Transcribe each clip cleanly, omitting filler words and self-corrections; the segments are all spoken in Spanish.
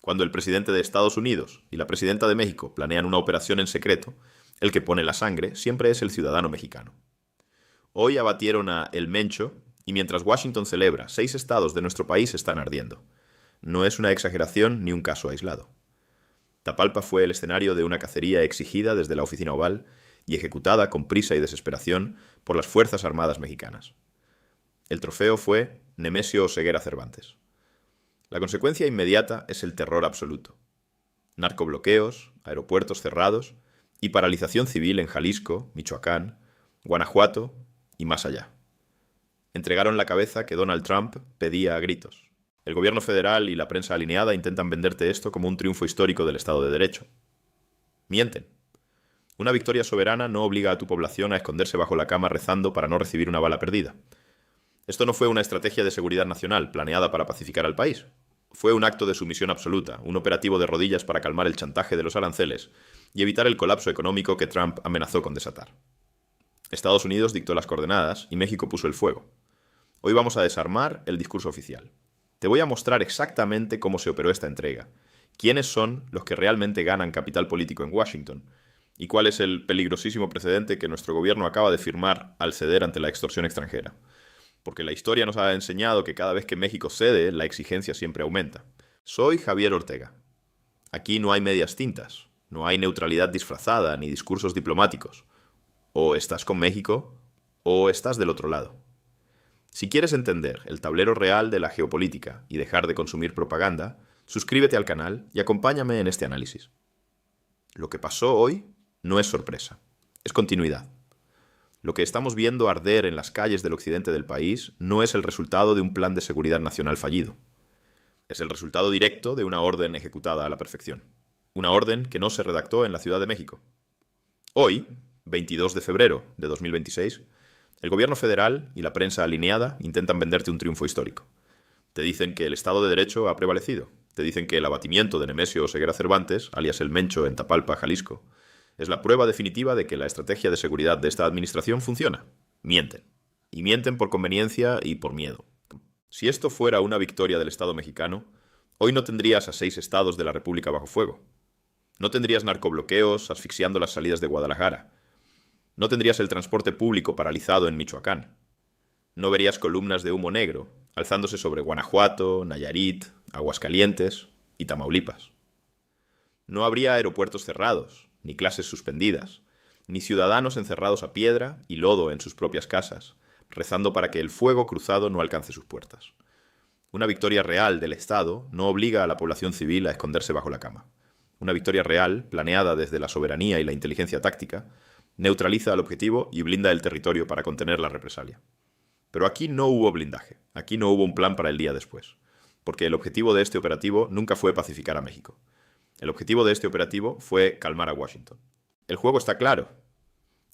Cuando el presidente de Estados Unidos y la presidenta de México planean una operación en secreto, el que pone la sangre siempre es el ciudadano mexicano. Hoy abatieron a El Mencho y mientras Washington celebra, 6 estados de nuestro país están ardiendo. No es una exageración ni un caso aislado. Tapalpa fue el escenario de una cacería exigida desde la Oficina Oval y ejecutada con prisa y desesperación por las Fuerzas Armadas mexicanas. El trofeo fue Nemesio Oseguera Cervantes. La consecuencia inmediata es el terror absoluto. Narcobloqueos, aeropuertos cerrados y paralización civil en Jalisco, Michoacán, Guanajuato y más allá. Entregaron la cabeza que Donald Trump pedía a gritos. El gobierno federal y la prensa alineada intentan venderte esto como un triunfo histórico del Estado de Derecho. Mienten. Una victoria soberana no obliga a tu población a esconderse bajo la cama rezando para no recibir una bala perdida. Esto no fue una estrategia de seguridad nacional planeada para pacificar al país. Fue un acto de sumisión absoluta, un operativo de rodillas para calmar el chantaje de los aranceles y evitar el colapso económico que Trump amenazó con desatar. Estados Unidos dictó las coordenadas y México puso el fuego. Hoy vamos a desarmar el discurso oficial. Te voy a mostrar exactamente cómo se operó esta entrega, quiénes son los que realmente ganan capital político en Washington y cuál es el peligrosísimo precedente que nuestro gobierno acaba de firmar al ceder ante la extorsión extranjera. Porque la historia nos ha enseñado que cada vez que México cede, la exigencia siempre aumenta. Soy Javier Ortega. Aquí no hay medias tintas, no hay neutralidad disfrazada ni discursos diplomáticos. O estás con México, o estás del otro lado. Si quieres entender el tablero real de la geopolítica y dejar de consumir propaganda, suscríbete al canal y acompáñame en este análisis. Lo que pasó hoy no es sorpresa, es continuidad. Lo que estamos viendo arder en las calles del occidente del país no es el resultado de un plan de seguridad nacional fallido. Es el resultado directo de una orden ejecutada a la perfección. Una orden que no se redactó en la Ciudad de México. Hoy, 22 de febrero de 2026, el gobierno federal y la prensa alineada intentan venderte un triunfo histórico. Te dicen que el Estado de Derecho ha prevalecido. Te dicen que el abatimiento de Nemesio Oseguera Cervantes, alias El Mencho en Tapalpa, Jalisco, es la prueba definitiva de que la estrategia de seguridad de esta administración funciona. Mienten. Y mienten por conveniencia y por miedo. Si esto fuera una victoria del Estado mexicano, hoy no tendrías a 6 estados de la República bajo fuego. No tendrías narcobloqueos asfixiando las salidas de Guadalajara. No tendrías el transporte público paralizado en Michoacán. No verías columnas de humo negro alzándose sobre Guanajuato, Nayarit, Aguascalientes y Tamaulipas. No habría aeropuertos cerrados, ni clases suspendidas, ni ciudadanos encerrados a piedra y lodo en sus propias casas, rezando para que el fuego cruzado no alcance sus puertas. Una victoria real del Estado no obliga a la población civil a esconderse bajo la cama. Una victoria real, planeada desde la soberanía y la inteligencia táctica, neutraliza al objetivo y blinda el territorio para contener la represalia. Pero aquí no hubo blindaje, aquí no hubo un plan para el día después, porque el objetivo de este operativo nunca fue pacificar a México. El objetivo de este operativo fue calmar a Washington. El juego está claro,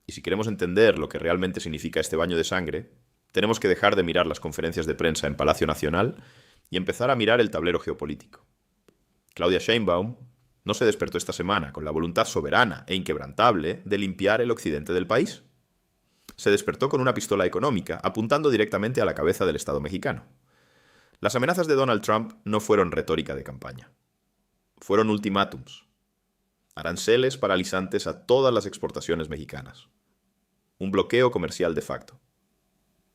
y si queremos entender lo que realmente significa este baño de sangre, tenemos que dejar de mirar las conferencias de prensa en Palacio Nacional y empezar a mirar el tablero geopolítico. Claudia Sheinbaum no se despertó esta semana con la voluntad soberana e inquebrantable de limpiar el occidente del país. Se despertó con una pistola económica apuntando directamente a la cabeza del Estado mexicano. Las amenazas de Donald Trump no fueron retórica de campaña. Fueron ultimátums. Aranceles paralizantes a todas las exportaciones mexicanas. Un bloqueo comercial de facto.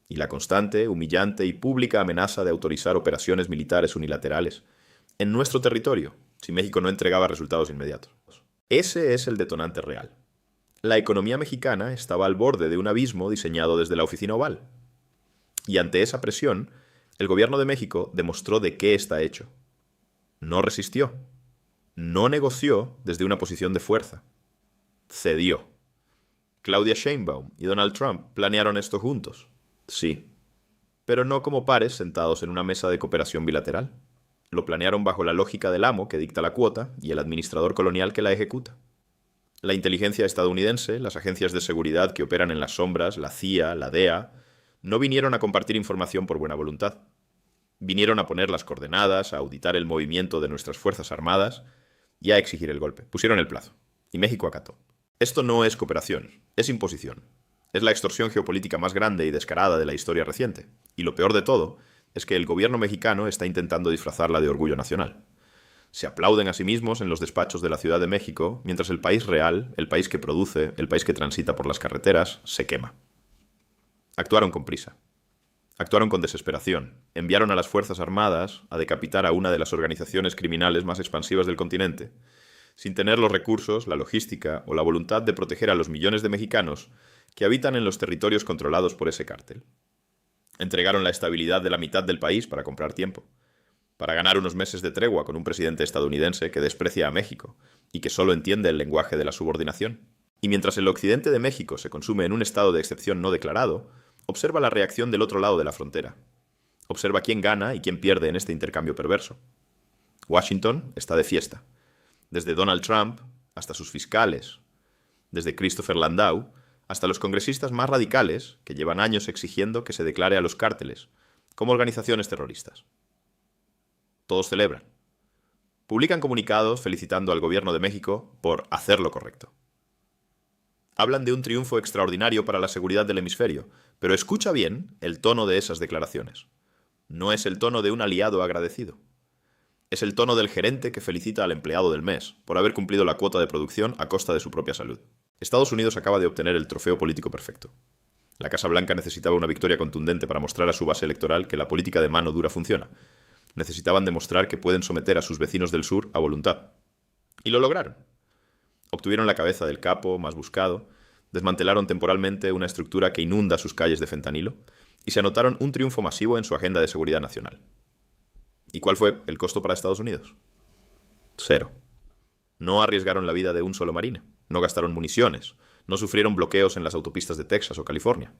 Y la constante, humillante y pública amenaza de autorizar operaciones militares unilaterales en nuestro territorio si México no entregaba resultados inmediatos. Ese es el detonante real. La economía mexicana estaba al borde de un abismo diseñado desde la Oficina Oval. Y ante esa presión, el gobierno de México demostró de qué está hecho. No resistió. No negoció desde una posición de fuerza. Cedió. Claudia Sheinbaum y Donald Trump planearon esto juntos. Sí. Pero no como pares sentados en una mesa de cooperación bilateral. Lo planearon bajo la lógica del amo que dicta la cuota y el administrador colonial que la ejecuta. La inteligencia estadounidense, las agencias de seguridad que operan en las sombras, la CIA, la DEA, no vinieron a compartir información por buena voluntad. Vinieron a poner las coordenadas, a auditar el movimiento de nuestras Fuerzas Armadas y a exigir el golpe. Pusieron el plazo. Y México acató. Esto no es cooperación, es imposición. Es la extorsión geopolítica más grande y descarada de la historia reciente. Y lo peor de todo es que el gobierno mexicano está intentando disfrazarla de orgullo nacional. se aplauden a sí mismos en los despachos de la Ciudad de México, mientras el país real, el país que produce, el país que transita por las carreteras, se quema. Actuaron con prisa. Actuaron con desesperación. Enviaron a las Fuerzas Armadas a decapitar a una de las organizaciones criminales más expansivas del continente, sin tener los recursos, la logística o la voluntad de proteger a los millones de mexicanos que habitan en los territorios controlados por ese cártel. Entregaron la estabilidad de la mitad del país para comprar tiempo, para ganar unos meses de tregua con un presidente estadounidense que desprecia a México y que solo entiende el lenguaje de la subordinación. Y mientras el occidente de México se consume en un estado de excepción no declarado, observa la reacción del otro lado de la frontera. Observa quién gana y quién pierde en este intercambio perverso. Washington está de fiesta. Desde Donald Trump hasta sus fiscales, desde Christopher Landau hasta los congresistas más radicales que llevan años exigiendo que se declare a los cárteles como organizaciones terroristas. Todos celebran. Publican comunicados felicitando al gobierno de México por hacer lo correcto. Hablan de un triunfo extraordinario para la seguridad del hemisferio, pero escucha bien el tono de esas declaraciones. No es el tono de un aliado agradecido. Es el tono del gerente que felicita al empleado del mes por haber cumplido la cuota de producción a costa de su propia salud. Estados Unidos acaba de obtener el trofeo político perfecto. La Casa Blanca necesitaba una victoria contundente para mostrar a su base electoral que la política de mano dura funciona. Necesitaban demostrar que pueden someter a sus vecinos del sur a voluntad. Y lo lograron. Obtuvieron la cabeza del capo más buscado, desmantelaron temporalmente una estructura que inunda sus calles de fentanilo y se anotaron un triunfo masivo en su agenda de seguridad nacional. ¿Y cuál fue el costo para Estados Unidos? 0. No arriesgaron la vida de un solo marine, no gastaron municiones, no sufrieron bloqueos en las autopistas de Texas o California,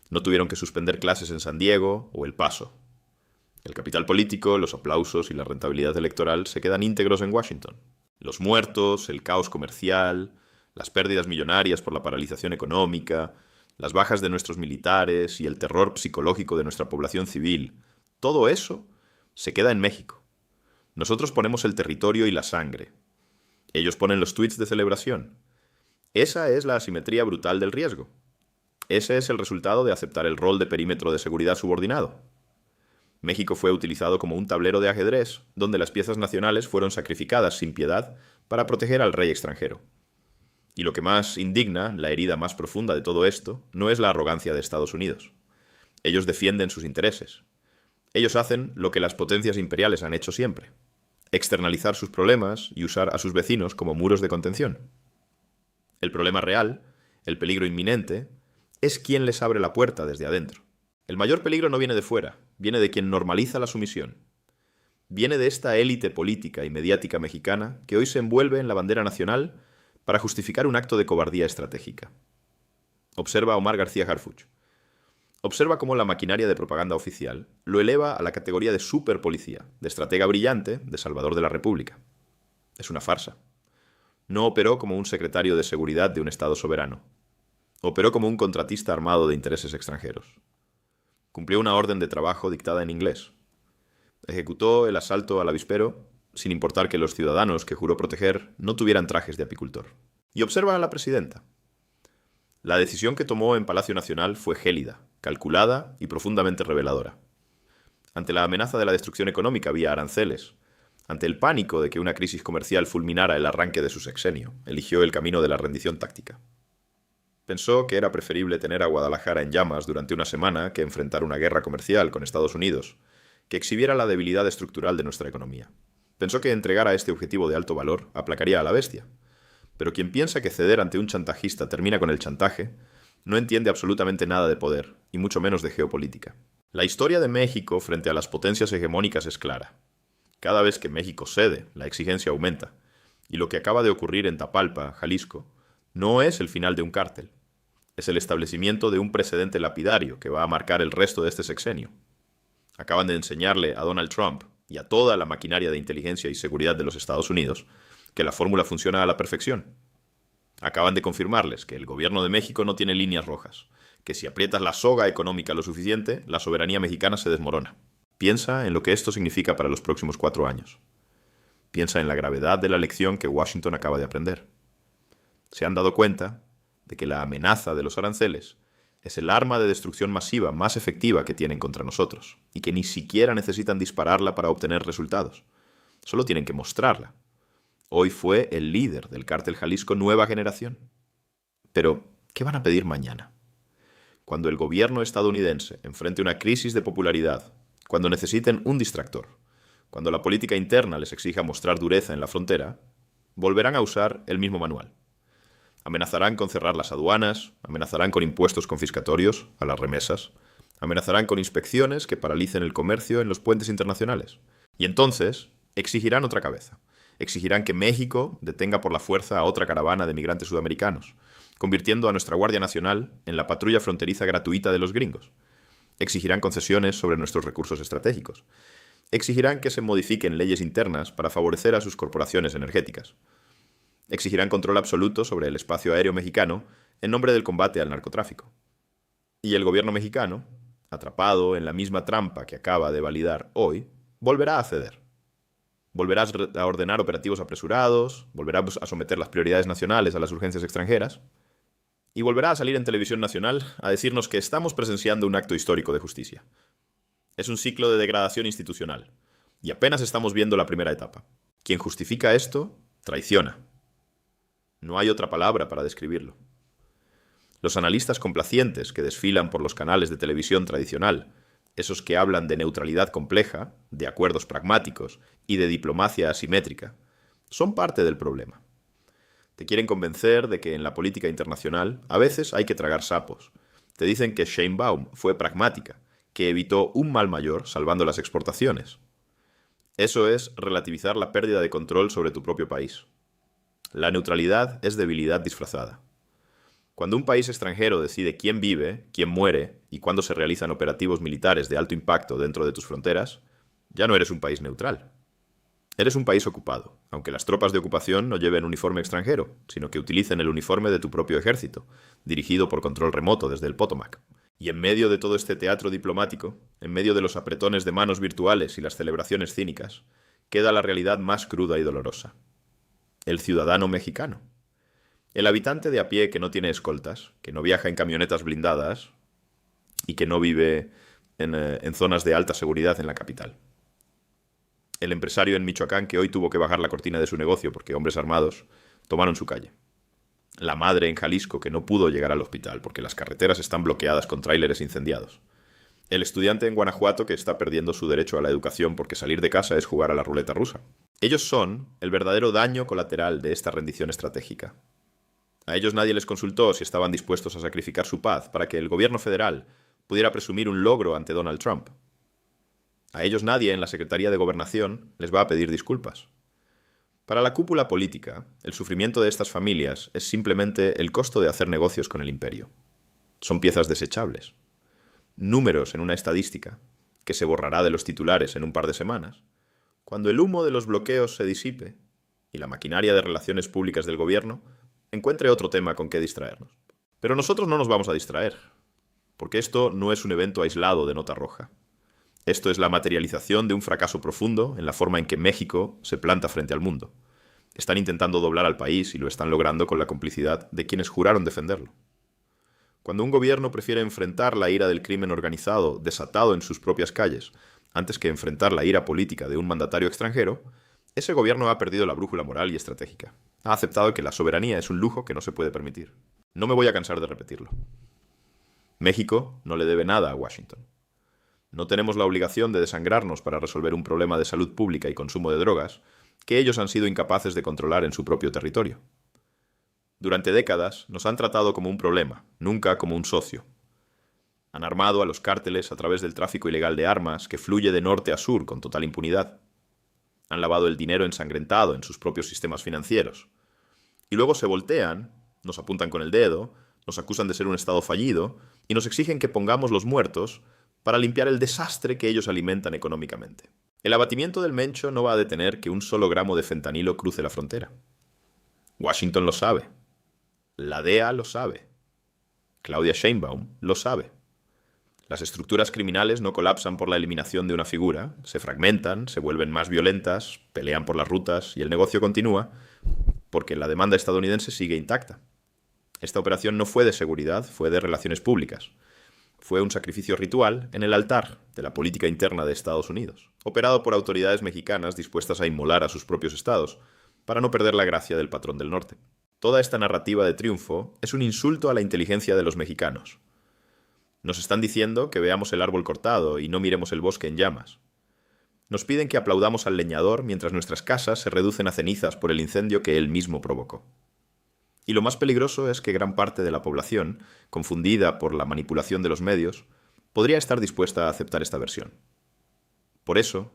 no tuvieron que suspender clases en San Diego o El Paso. El capital político, los aplausos y la rentabilidad electoral se quedan íntegros en Washington. Los muertos, el caos comercial, las pérdidas millonarias por la paralización económica, las bajas de nuestros militares y el terror psicológico de nuestra población civil, todo eso se queda en México. Nosotros ponemos el territorio y la sangre. Ellos ponen los tweets de celebración. Esa es la asimetría brutal del riesgo. Ese es el resultado de aceptar el rol de perímetro de seguridad subordinado. México fue utilizado como un tablero de ajedrez donde las piezas nacionales fueron sacrificadas sin piedad para proteger al rey extranjero. Y lo que más indigna, la herida más profunda de todo esto, no es la arrogancia de Estados Unidos. Ellos defienden sus intereses. Ellos hacen lo que las potencias imperiales han hecho siempre: externalizar sus problemas y usar a sus vecinos como muros de contención. El problema real, el peligro inminente, es quien les abre la puerta desde adentro. El mayor peligro no viene de fuera, viene de quien normaliza la sumisión. Viene de esta élite política y mediática mexicana que hoy se envuelve en la bandera nacional para justificar un acto de cobardía estratégica. Observa a Omar García Harfuch. Observa cómo la maquinaria de propaganda oficial lo eleva a la categoría de superpolicía, de estratega brillante, de salvador de la República. Es una farsa. No operó como un secretario de seguridad de un Estado soberano. Operó como un contratista armado de intereses extranjeros. Cumplió una orden de trabajo dictada en inglés. Ejecutó el asalto al avispero sin importar que los ciudadanos que juró proteger no tuvieran trajes de apicultor. Y observa a la presidenta. La decisión que tomó en Palacio Nacional fue gélida, calculada y profundamente reveladora. Ante la amenaza de la destrucción económica vía aranceles, ante el pánico de que una crisis comercial fulminara el arranque de su sexenio, eligió el camino de la rendición táctica. Pensó que era preferible tener a Guadalajara en llamas durante una semana que enfrentar una guerra comercial con Estados Unidos, que exhibiera la debilidad estructural de nuestra economía. Pensó que entregar a este objetivo de alto valor aplacaría a la bestia. Pero quien piensa que ceder ante un chantajista termina con el chantaje, no entiende absolutamente nada de poder, y mucho menos de geopolítica. La historia de México frente a las potencias hegemónicas es clara. Cada vez que México cede, la exigencia aumenta, y lo que acaba de ocurrir en Tapalpa, Jalisco, no es el final de un cártel. Es el establecimiento de un precedente lapidario que va a marcar el resto de este sexenio. Acaban de enseñarle a Donald Trump y a toda la maquinaria de inteligencia y seguridad de los Estados Unidos que la fórmula funciona a la perfección. Acaban de confirmarles que el gobierno de México no tiene líneas rojas, que si aprietas la soga económica lo suficiente, la soberanía mexicana se desmorona. Piensa en lo que esto significa para los próximos 4 años. Piensa en la gravedad de la lección que Washington acaba de aprender. Se han dado cuenta de que la amenaza de los aranceles es el arma de destrucción masiva más efectiva que tienen contra nosotros, y que ni siquiera necesitan dispararla para obtener resultados. Solo tienen que mostrarla. Hoy fue el líder del cártel Jalisco Nueva Generación. Pero, ¿qué van a pedir mañana? Cuando el gobierno estadounidense enfrente una crisis de popularidad, cuando necesiten un distractor, cuando la política interna les exija mostrar dureza en la frontera, volverán a usar el mismo manual. Amenazarán con cerrar las aduanas, amenazarán con impuestos confiscatorios a las remesas, amenazarán con inspecciones que paralicen el comercio en los puentes internacionales. Y entonces exigirán otra cabeza. Exigirán que México detenga por la fuerza a otra caravana de migrantes sudamericanos, convirtiendo a nuestra Guardia Nacional en la patrulla fronteriza gratuita de los gringos. Exigirán concesiones sobre nuestros recursos estratégicos. Exigirán que se modifiquen leyes internas para favorecer a sus corporaciones energéticas. Exigirán control absoluto sobre el espacio aéreo mexicano en nombre del combate al narcotráfico. Y el gobierno mexicano, atrapado en la misma trampa que acaba de validar hoy, volverá a ceder. Volverá a ordenar operativos apresurados, volverá a someter las prioridades nacionales a las urgencias extranjeras, y volverá a salir en televisión nacional a decirnos que estamos presenciando un acto histórico de justicia. Es un ciclo de degradación institucional, y apenas estamos viendo la primera etapa. Quien justifica esto, traiciona. No hay otra palabra para describirlo. Los analistas complacientes que desfilan por los canales de televisión tradicional, esos que hablan de neutralidad compleja, de acuerdos pragmáticos y de diplomacia asimétrica, son parte del problema. Te quieren convencer de que en la política internacional a veces hay que tragar sapos. Te dicen que Sheinbaum fue pragmática, que evitó un mal mayor salvando las exportaciones. Eso es relativizar la pérdida de control sobre tu propio país. La neutralidad es debilidad disfrazada. Cuando un país extranjero decide quién vive, quién muere y cuándo se realizan operativos militares de alto impacto dentro de tus fronteras, ya no eres un país neutral. Eres un país ocupado, aunque las tropas de ocupación no lleven uniforme extranjero, sino que utilicen el uniforme de tu propio ejército, dirigido por control remoto desde el Potomac. Y en medio de todo este teatro diplomático, en medio de los apretones de manos virtuales y las celebraciones cínicas, queda la realidad más cruda y dolorosa. El ciudadano mexicano. El habitante de a pie que no tiene escoltas, que no viaja en camionetas blindadas y que no vive en zonas de alta seguridad en la capital. El empresario en Michoacán que hoy tuvo que bajar la cortina de su negocio porque hombres armados tomaron su calle. La madre en Jalisco que no pudo llegar al hospital porque las carreteras están bloqueadas con tráileres incendiados. El estudiante en Guanajuato que está perdiendo su derecho a la educación porque salir de casa es jugar a la ruleta rusa. Ellos son el verdadero daño colateral de esta rendición estratégica. A ellos nadie les consultó si estaban dispuestos a sacrificar su paz para que el gobierno federal pudiera presumir un logro ante Donald Trump. A ellos nadie en la Secretaría de Gobernación les va a pedir disculpas. Para la cúpula política, el sufrimiento de estas familias es simplemente el costo de hacer negocios con el imperio. Son piezas desechables. Números en una estadística, que se borrará de los titulares en un par de semanas, cuando el humo de los bloqueos se disipe y la maquinaria de relaciones públicas del gobierno encuentre otro tema con que distraernos. Pero nosotros no nos vamos a distraer, porque esto no es un evento aislado de nota roja. Esto es la materialización de un fracaso profundo en la forma en que México se planta frente al mundo. Están intentando doblar al país y lo están logrando con la complicidad de quienes juraron defenderlo. Cuando un gobierno prefiere enfrentar la ira del crimen organizado desatado en sus propias calles antes que enfrentar la ira política de un mandatario extranjero, ese gobierno ha perdido la brújula moral y estratégica. Ha aceptado que la soberanía es un lujo que no se puede permitir. No me voy a cansar de repetirlo. México no le debe nada a Washington. No tenemos la obligación de desangrarnos para resolver un problema de salud pública y consumo de drogas que ellos han sido incapaces de controlar en su propio territorio. Durante décadas nos han tratado como un problema, nunca como un socio. Han armado a los cárteles a través del tráfico ilegal de armas que fluye de norte a sur con total impunidad. Han lavado el dinero ensangrentado en sus propios sistemas financieros. Y luego se voltean, nos apuntan con el dedo, nos acusan de ser un Estado fallido y nos exigen que pongamos los muertos para limpiar el desastre que ellos alimentan económicamente. El abatimiento del Mencho no va a detener que un solo gramo de fentanilo cruce la frontera. Washington lo sabe. La DEA lo sabe. Claudia Sheinbaum lo sabe. Las estructuras criminales no colapsan por la eliminación de una figura, se fragmentan, se vuelven más violentas, pelean por las rutas y el negocio continúa porque la demanda estadounidense sigue intacta. Esta operación no fue de seguridad, fue de relaciones públicas. fue un sacrificio ritual en el altar de la política interna de Estados Unidos, operado por autoridades mexicanas dispuestas a inmolar a sus propios estados, para no perder la gracia del patrón del norte. Toda esta narrativa de triunfo es un insulto a la inteligencia de los mexicanos. Nos están diciendo que veamos el árbol cortado y no miremos el bosque en llamas. Nos piden que aplaudamos al leñador mientras nuestras casas se reducen a cenizas por el incendio que él mismo provocó. Y lo más peligroso es que gran parte de la población, confundida por la manipulación de los medios, podría estar dispuesta a aceptar esta versión. Por eso,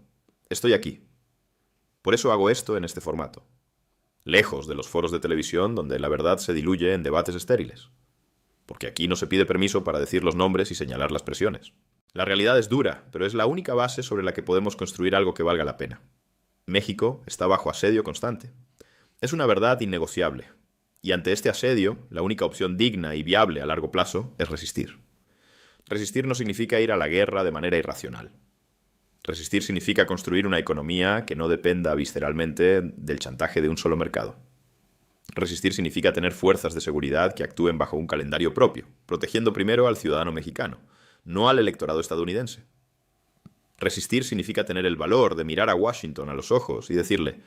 estoy aquí. Por eso hago esto en este formato. Lejos de los foros de televisión donde la verdad se diluye en debates estériles. Porque aquí no se pide permiso para decir los nombres y señalar las presiones. La realidad es dura, pero es la única base sobre la que podemos construir algo que valga la pena. México está bajo asedio constante. Es una verdad innegociable. Y ante este asedio, la única opción digna y viable a largo plazo es resistir. Resistir no significa ir a la guerra de manera irracional. Resistir significa construir una economía que no dependa visceralmente del chantaje de un solo mercado. Resistir significa tener fuerzas de seguridad que actúen bajo un calendario propio, protegiendo primero al ciudadano mexicano, no al electorado estadounidense. Resistir significa tener el valor de mirar a Washington a los ojos y decirle: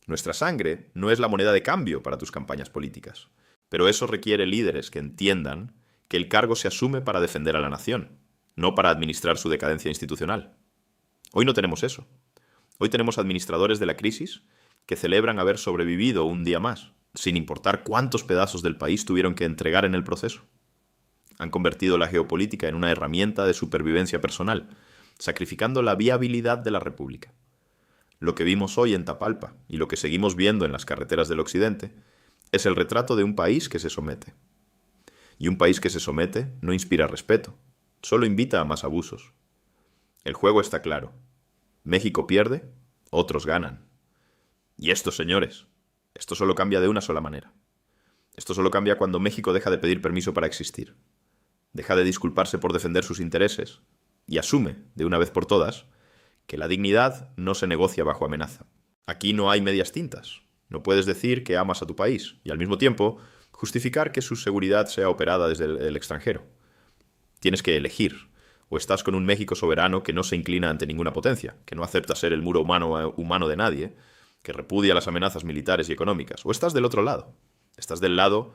nuestra sangre no es la moneda de cambio para tus campañas políticas, pero eso requiere líderes que entiendan que el cargo se asume para defender a la nación, no para administrar su decadencia institucional. Hoy no tenemos eso. Hoy tenemos administradores de la crisis que celebran haber sobrevivido un día más, sin importar cuántos pedazos del país tuvieron que entregar en el proceso. Han convertido la geopolítica en una herramienta de supervivencia personal, sacrificando la viabilidad de la República. Lo que vimos hoy en Tapalpa y lo que seguimos viendo en las carreteras del occidente es el retrato de un país que se somete. Y un país que se somete no inspira respeto, solo invita a más abusos. El juego está claro. México pierde, otros ganan. Y esto, señores, esto solo cambia de una sola manera. Esto solo cambia cuando México deja de pedir permiso para existir, deja de disculparse por defender sus intereses y asume, de una vez por todas, que la dignidad no se negocia bajo amenaza. Aquí no hay medias tintas. No puedes decir que amas a tu país y al mismo tiempo justificar que su seguridad sea operada desde el extranjero. Tienes que elegir. O estás con un México soberano que no se inclina ante ninguna potencia, que no acepta ser el muro humano de nadie, que repudia las amenazas militares y económicas. O estás del otro lado. Estás del lado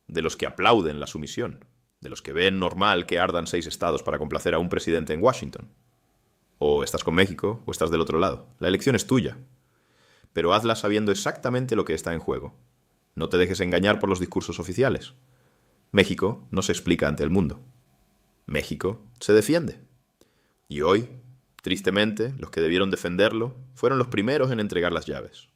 de los que aplauden la sumisión, de los que ven normal que ardan 6 estados para complacer a un presidente en Washington. O estás con México, o estás del otro lado. La elección es tuya. Pero hazla sabiendo exactamente lo que está en juego. No te dejes engañar por los discursos oficiales. México no se explica ante el mundo. México se defiende. Y hoy, tristemente, los que debieron defenderlo fueron los primeros en entregar las llaves.